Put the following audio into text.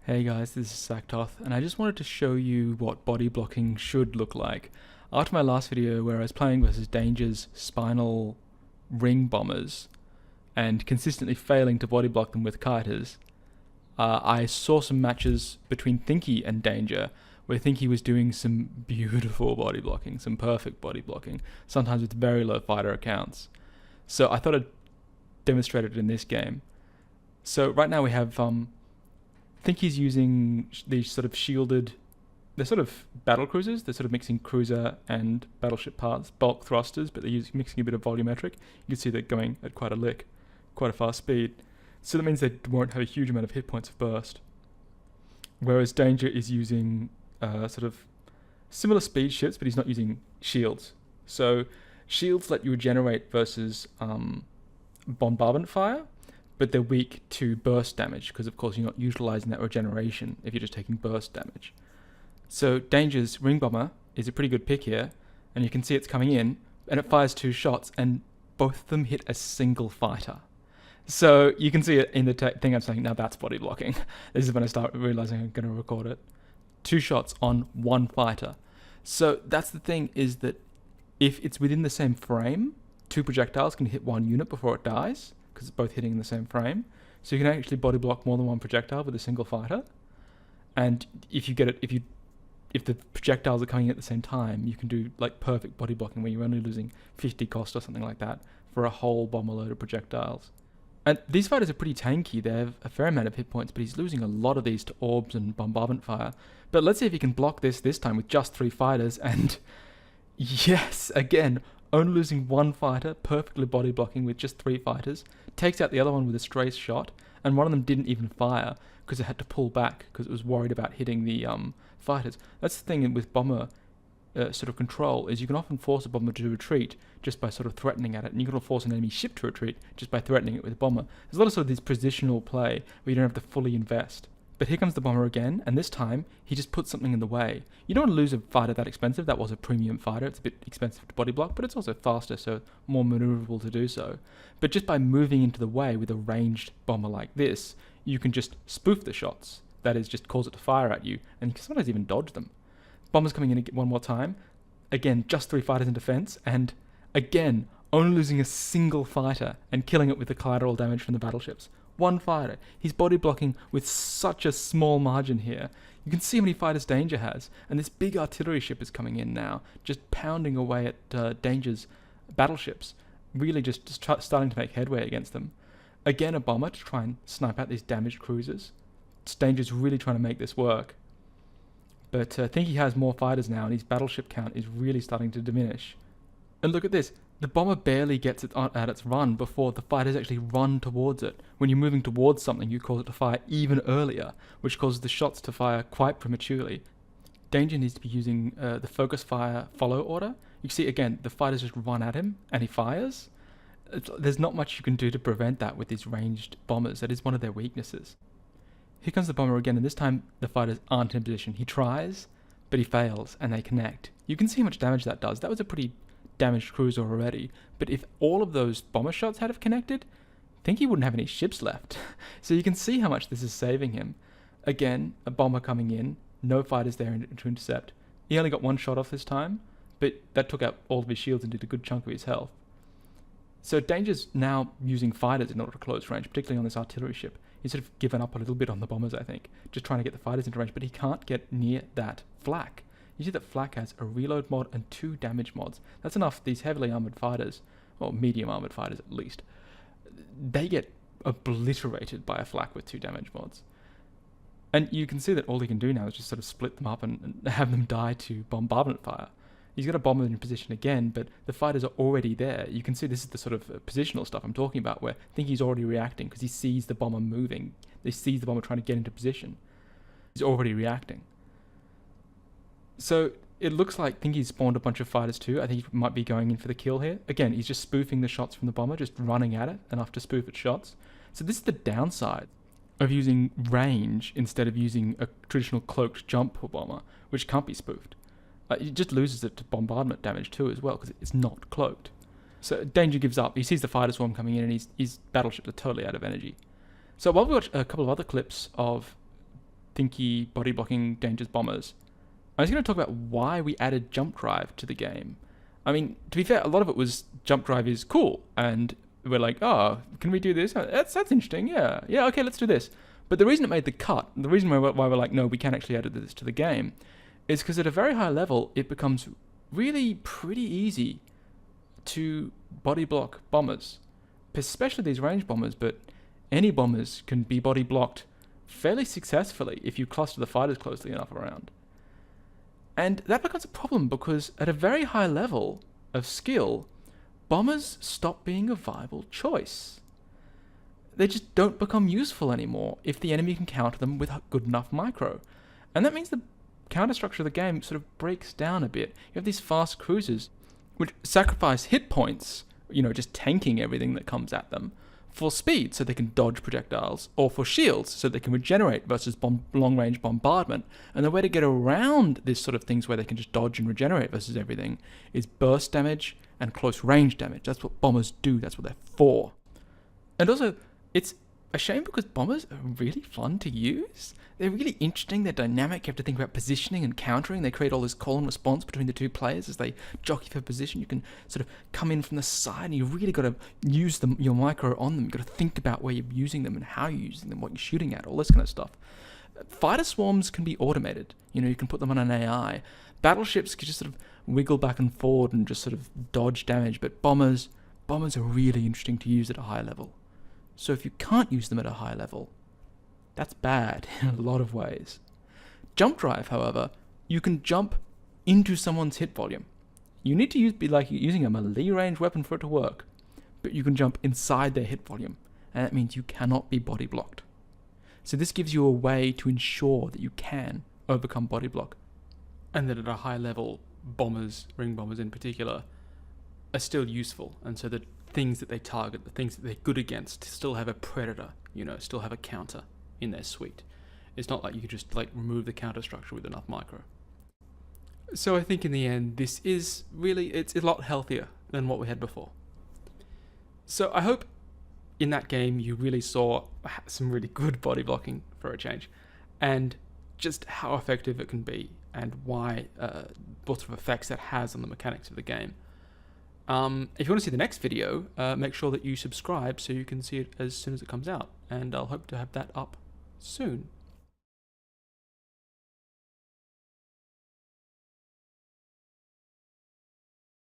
Hey guys, this is Saktoth, and I just wanted to show you what body blocking should look like. After my last video where I was playing versus Danger's spinal ring bombers and consistently failing to body block them with kiters, I saw some matches between Thinky and Danger where Thinky was doing some beautiful body blocking, some perfect body blocking, sometimes with very low fighter accounts. So I thought I'd demonstrate it in this game. So right now we have think he's using these sort of shielded, they're sort of battle cruisers, they're sort of mixing cruiser and battleship parts, bulk thrusters, but they're mixing a bit of volumetric. You can see they're going at quite a fast speed. So that means they won't have a huge amount of hit points of burst. Whereas Danger is using sort of similar speed ships, but he's not using shields. So shields let you regenerate versus bombardment fire, but they're weak to burst damage because of course you're not utilizing that regeneration if you're just taking burst damage. So Danger's ring bomber is a pretty good pick here, and you can see it's coming in and it fires 2 shots and both of them hit a single fighter. So you can see it in the thing I'm saying, now that's body blocking. This is when I start realizing I'm going to record it. 2 shots on 1 fighter. So that's the thing, is that if it's within the same frame, 2 projectiles can hit 1 unit before it dies, because it's both hitting in the same frame. So you can actually body block more than 1 projectile with a single fighter. And if you get it, if the projectiles are coming in at the same time, you can do like perfect body blocking where you're only losing 50 cost or something like that for a whole bomber load of projectiles. And these fighters are pretty tanky. They have a fair amount of hit points, but he's losing a lot of these to orbs and bombardment fire. But let's see if he can block this time with just 3 fighters. And yes, again, only losing 1 fighter, perfectly body blocking with just 3 fighters, takes out the other one with a stray shot, and one of them didn't even fire because it had to pull back because it was worried about hitting the fighters. That's the thing with bomber sort of control, is you can often force a bomber to retreat just by sort of threatening at it, and you can force an enemy ship to retreat just by threatening it with a bomber. There's a lot of sort of this positional play where you don't have to fully invest. But here comes the bomber again, and this time he just puts something in the way. You don't want to lose a fighter that expensive. That was a premium fighter. It's a bit expensive to body block, but it's also faster, so more maneuverable to do so. But just by moving into the way with a ranged bomber like this, you can just spoof the shots. That is, just cause it to fire at you, and you can sometimes even dodge them. Bomber's coming in one more time. Again, just 3 fighters in defense, and again, only losing a single fighter and killing it with the collateral damage from the battleships. 1 fighter. He's body blocking with such a small margin here. You can see how many fighters Danger has, and this big artillery ship is coming in now, just pounding away at Danger's battleships, really just starting to make headway against them. Again, a bomber to try and snipe out these damaged cruisers. Danger's really trying to make this work. But I think he has more fighters now, and his battleship count is really starting to diminish. And look at this. The bomber barely gets it at its run before the fighters actually run towards it. When you're moving towards something, you cause it to fire even earlier, which causes the shots to fire quite prematurely. Danger needs to be using the focus fire follow order. You see, again, the fighters just run at him, and he fires. There's not much you can do to prevent that with these ranged bombers. That is one of their weaknesses. Here comes the bomber again, and this time the fighters aren't in position. He tries, but he fails, and they connect. You can see how much damage that does. That was a pretty damaged cruiser already, but if all of those bomber shots had have connected, I think he wouldn't have any ships left. So you can see how much this is saving him. Again, a bomber coming in, no fighters there to intercept. He only got 1 shot off this time, but that took out all of his shields and did a good chunk of his health. So Danger's now using fighters in order to close range, particularly on this artillery ship. He's sort of given up a little bit on the bombers, I think, just trying to get the fighters into range, but he can't get near that flak. You see that flak has a reload mod and 2 damage mods. That's enough. These heavily armored fighters, or medium armored fighters at least, they get obliterated by a flak with 2 damage mods. And you can see that all he can do now is just sort of split them up and have them die to bombardment fire. He's got a bomber in position again, but the fighters are already there. You can see this is the sort of positional stuff I'm talking about, where I think he's already reacting because he sees the bomber moving. He sees the bomber trying to get into position. He's already reacting. So it looks like Thinky's spawned a bunch of fighters too. I think he might be going in for the kill here. Again, he's just spoofing the shots from the bomber, just running at it enough to spoof its shots. So this is the downside of using range instead of using a traditional cloaked jump bomber, which can't be spoofed. It just loses it to bombardment damage too as well, because it's not cloaked. So Danger gives up. He sees the fighter swarm coming in, and his battleships are totally out of energy. So while we watch a couple of other clips of Thinky body blocking dangers bombers, I was going to talk about why we added jump drive to the game. I mean, to be fair, a lot of it was jump drive is cool, and we're like, oh, can we do this? That's interesting, yeah, okay, let's do this. But the reason it made the cut, the reason why we're like, no, we can't actually add this to the game, is because at a very high level, it becomes really pretty easy to body block bombers, especially these range bombers, but any bombers can be body blocked fairly successfully if you cluster the fighters closely enough around. And that becomes a problem because at a very high level of skill, bombers stop being a viable choice. They just don't become useful anymore if the enemy can counter them with a good enough micro. And that means the counter structure of the game sort of breaks down a bit. You have these fast cruisers which sacrifice hit points, just tanking everything that comes at them, for speed so they can dodge projectiles, or for shields so they can regenerate versus long-range bombardment. And the way to get around this sort of things where they can just dodge and regenerate versus everything is burst damage and close range damage. That's what bombers do. That's what they're for. And also, it's a shame because bombers are really fun to use. They're really interesting, they're dynamic, you have to think about positioning and countering. They create all this call and response between the two players as they jockey for position. You can sort of come in from the side and you really got to use your micro on them. You've got to think about where you're using them and how you're using them, what you're shooting at, all this kind of stuff. Fighter swarms can be automated. You can put them on an AI. Battleships can just sort of wiggle back and forward and just sort of dodge damage, but bombers are really interesting to use at a high level. So if you can't use them at a high level, that's bad in a lot of ways. Jump drive, however, you can jump into someone's hit volume. You need to be like using a melee range weapon for it to work, but you can jump inside their hit volume, and that means you cannot be body blocked. So this gives you a way to ensure that you can overcome body block, and that at a high level, bombers, ring bombers in particular, are still useful, and so the things that they target, the things that they're good against, still have a predator, still have a counter in their suite. It's not like you could just remove the counter structure with enough micro. So I think in the end, this is really, it's a lot healthier than what we had before. So I hope in that game you really saw some really good body blocking for a change, and just how effective it can be, and why, what sort of effects that has on the mechanics of the game. If you want to see the next video, make sure that you subscribe so you can see it as soon as it comes out, and I'll hope to have that up soon.